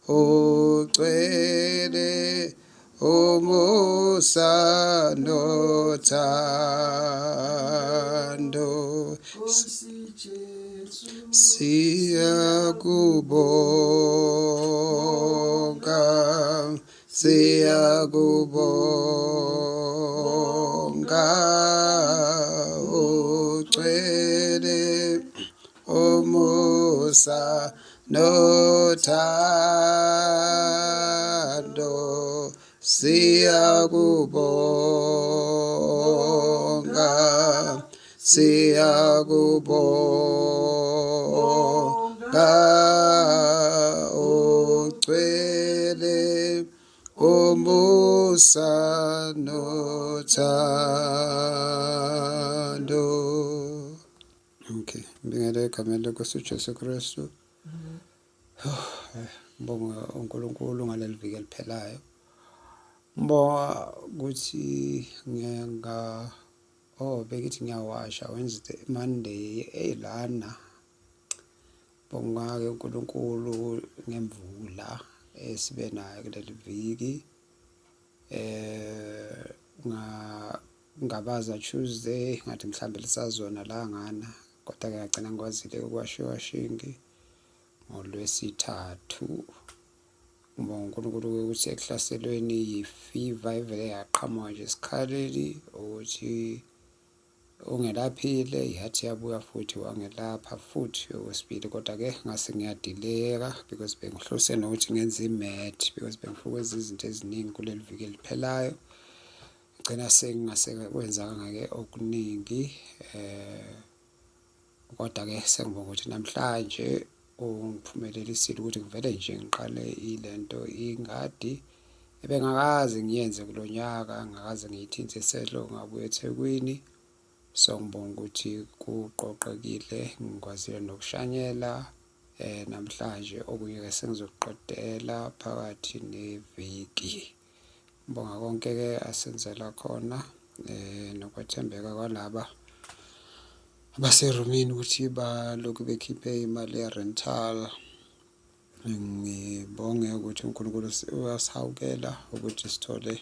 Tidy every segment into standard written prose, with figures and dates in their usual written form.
ugcwele umusa nothando siyakubonga ugcwele umusa nothando siyakubonga ugcwele umusa nothando. Okay, ngibingelela egameni lenkosi uJesu Kristu. Ngibonga uNkulunkulu ngaleli viki eliphelayo. Ngibonga ukuthi bekithi ngiyawasha Wednesday Monday elana. Ngibonga ke uNkulunkulu ngemvula esibe nayo kuleli viki. Ngabaza Tuesday ngathi mhlambe lisazona la ngana kodwa ke ngagcina ngikwazile ukwashingi ngoLwesithathu. Ngibonga uNkulunkulu ukuthi ekuhlaselweni yifiva ivele yaqhamuka nje isikhaleli ukuthi ungelaphile yathi yabuya futhi wangelapha futhi okwesibili kodwa ke ngase ngiyadileka because bengihlose nokuthi ngenze imath because bengifukweza izinto eziningi kuleli viki eliphelayo. Ngicela sengingasekwenzanga ke okuningi kodwa ke sengibonga ukuthi namhlanje ungiphumelelisile ukuthi kuvele nje ngiqale ilento ingadi ebengakazi ngiyenze kulonyaka ngakaze ngiyithintiselo ngabuye eThekwini. So ngibonga ukuthi kuqoqekile ngikwazile nokushanyela namhlanje okunye ke sengizoqedela phakathi neviki. Ngibonga konke ke asenzela khona nokwethembeka kwalaba abaserumini ukuthi balokhu bekhiphe imali ye-rental. Ngibonge ukuthi uNkulunkulu uyasihawukela ukuthi sithole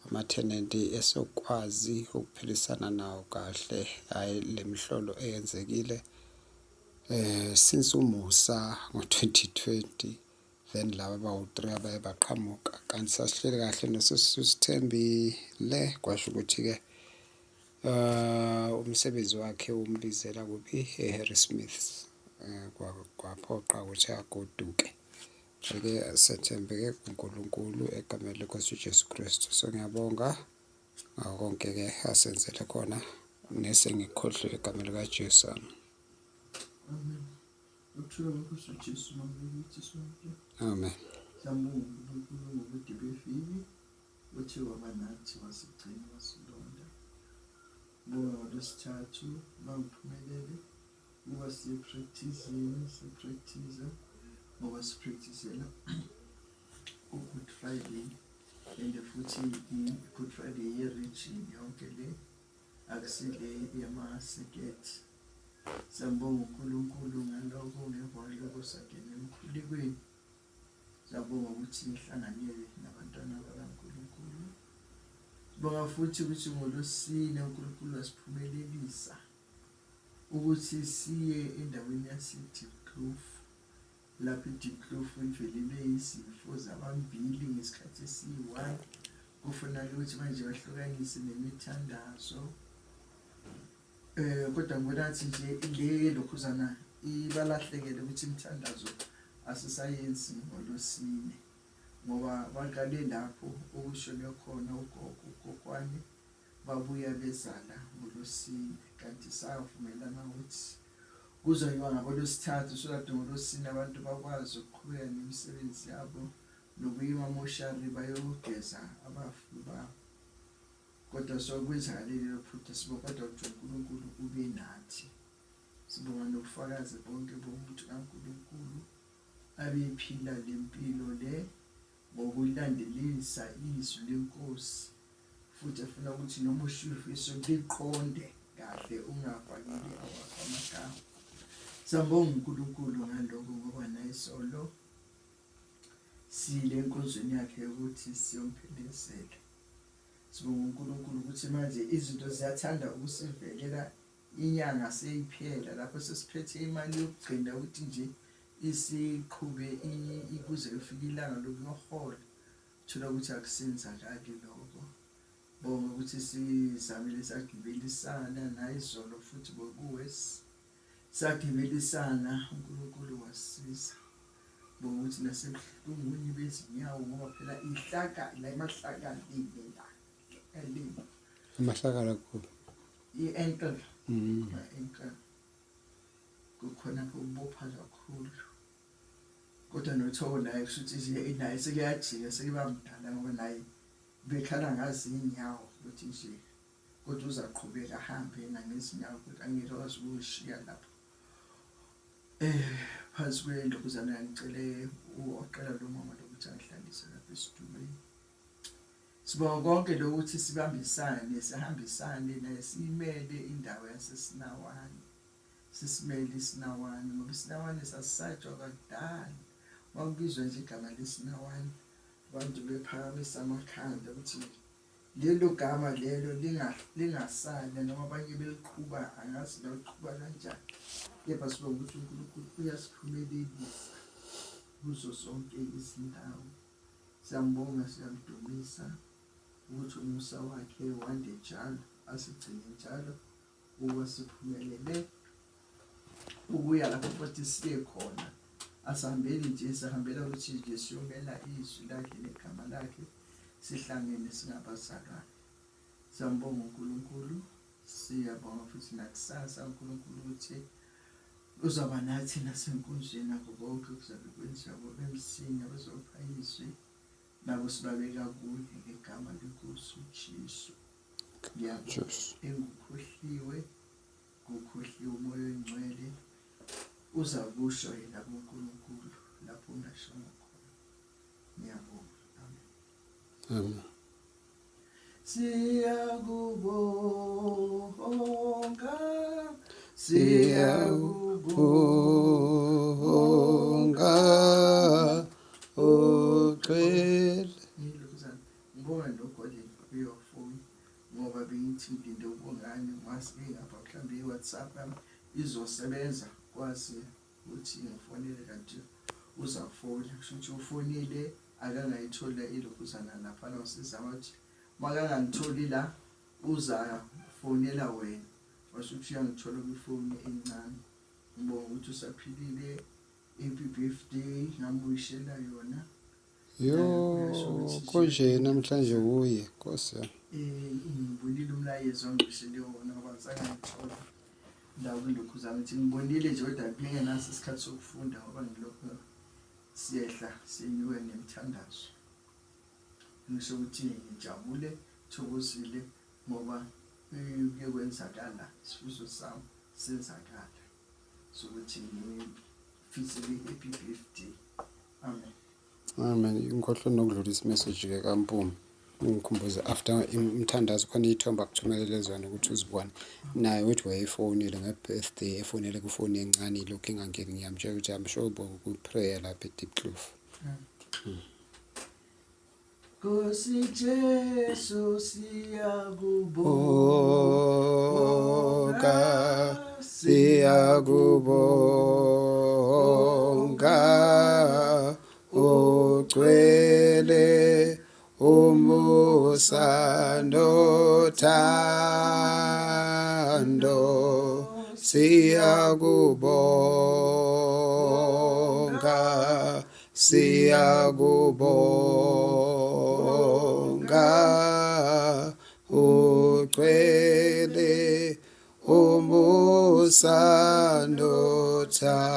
amathenenti esokwazi ukuphilisana nawo kahle hayi lemihlolo eyenzekile since umusa ngo-2020 then laba bawu-3 abaye baqhamuka kanti sasihleli kahle nosithembile kwasho ukuthi ke umsebenzi wakhe umbizela kuphi eHarrismith kwaphoqa ukuthi agoduke. Ke sethembeke kuNkulunkulu egameni lenkosi uJesu Kristu. So ngiyabonga ngakho konke ke asenzele khona nesengikhohlwe egameni likaJesu. Amen. Uthola inkosi uJesu mangalithi sonke. Amen. Siyambonga uNkulunkulu ngokuthi befike uthi wabanathi wasigcina wasilonda. Ngoba ngolwesithathu bangiphumelele ngoba sipractice ngoba sipracticela uGood Friday and futhi iGood Friday ye-region yonke le akusile yama-Seket. Siyambonga uNkulunkulu ngalokho ngevalo kusakene emkhulekweni. Siyabonga ukuthi nihlanganele nabantwana bakaNkulunkulu. Sibonga futhi ukuthi ngolosine uNkulunkulu wasiphumelelisa ukuthi siye endaweni yaseDiepkloof. Lapho iDiepkloof ivelelwe izifo zabambili ngesikhathi esiyi-1. Kufanele ukuthi manje bahlukanise nemithandazo. Kodwa ngonathi nje le lokhuzana ibalahlekele ukuthi imithandazo asisayenzi ngolosine ngoba baqale lapho okushone khona ugogo ugokwani babuya bezala ngolosine kanti savumelana ukuthi kuzoyiwa ngolosithathu so that ngolosine abantu bakwazi ukuqhubeka nemisebenzi yabo nokuyima emoshari bayogeza abafu babo. Kodwa sokwenzakalile lophutha sibonga kodwa ukuthi uNkulunkulu ube nathi. Sibonga nobufakazi bonke bomuntu kaNkulunkulu abephila lempilo le ngokulandelisa izwi lenkosi futhi afuna ukuthi noma ushufisa liqonde kahle ungafakile awakho amagama. Siyabonga uNkulunkulu ngalokho ngoba naye sile enkonzweni yakhe ukuthi siyomphindezela. Sibonga uNkulunkulu ukuthi manje izinto ziyathanda ukusivelela inyanga seyiphela lapho sesiphethe imali yokugcina ukuthi nje isiqhube ikuze kufike ilanga lokuyohola. Thola ukuthi akusenzakali lokho. Bonga ukuthi sizamile sagibelisana nayizolo futhi bokuwes sagibelisana uNkulunkulu wasisiza. Bonga ukuthi nasebuhlungwini bezinyawo ngoba phela ihlaka la emahlakanini la elini amahlakala kubi i-ankle ankle kukhona ukubopha kakhulu kodwa noThoko naye kushuthi nje naye sekuyajika sekubamdala ngoba naye bekhala ngazi inyawo ukuthi nje kodwa uzaqhubeka ahambe ngezinyawo kodwa angeke wazi ukushiya lapho phansi kwendokuzana ngicele uqala lo mama lokuthi angihlalise lapha esitulweni. Sibonga konke lokuthi sibambisane sihambisane naye simele indawo yaseSinawane. Sisimele iSinawane ngoba iSinawane sasisatshwa kakudala. Wakubizwa nje igama leSinawane abantu bephakamisa amakhanda ukuthi lelo gama lelo lingasana noma abanye beliqhuba angazi beliqhuba kanjani. Kepha sibonga ukuthi uNkulunkulu uyasiphumelelisa kuzo zonke izindawo. Siyambonga siyamdumisa ukuthi umusa wakhe wande njalo asigcine njalo ukuba siphumelele ukuya lapho futhi siye khona. Asihambeli nje sihambela ukuthi nje siyomela izwi lakhe negama lakhe sihlangene singabazalwane. Siyambonga uNkulunkulu siyabonga futhi nakusasa uNkulunkulu ukuthi uzaba nathi nasenkonzweni nakho konke kuzabe kwenziwa bemsinya bezopha izwi nabo sibabeka kuye ngegama lenkosi uJesu. Ngiyabonga engukhohliwe ukukhohliwe umoya oyingcwele uzakusho yena kuNkulunkulu lapho ungashongo khona. Ngiyabonga. amen Siyakubonga uqwele ngibonga noGolden uyofuna ngoba bengithi nginde ubongani ngase ngapha mhlambe iWhatsApp yami izosebenza kwazi ukuthi ngifonele kanti uzafona kusho ukuthi ufonile akangayithola ilokhuzana lapha nawusizama ukuthi makangangitholi la uzafonela wena washo ukuthi uyangithola kwifoni encane. Ngibonga ukuthi usaphilile. Happy birthday ngamuyishela yona. Konje namhlanje uye Nkosi yami. Ngibonile umlayezo ongishele wona kwazange ngithola ndawo kulokhuzana ukuthi ngibonile nje kodwa kungenaso isikhathi sokufunda ngoba ngilokho siyehla sinyuke nemthandazo. Ngisho ukuthi ngijabule thokozile ngoba kuye kwenzakala isifiso sami senzakala sokuthi ngifisele happy birthday. Amen. Amen. Ngikhohlwe nokudlulisa message ke kaMpumi. Ungikhumbuza after umthandazo khona ithomba kuthumelelezwana ukuthi uzibone naye uthi wayefonile ngebirthday efonele kufoni encane lokho ingangeni ngiyamtshela ukuthi amshobo kuprayer lapha eDeepkloof. Nkosi Jesu siyakubonga siyakubonga ugcwele umusa nothando siyakubonga siyakubonga ugcwele umusa nothando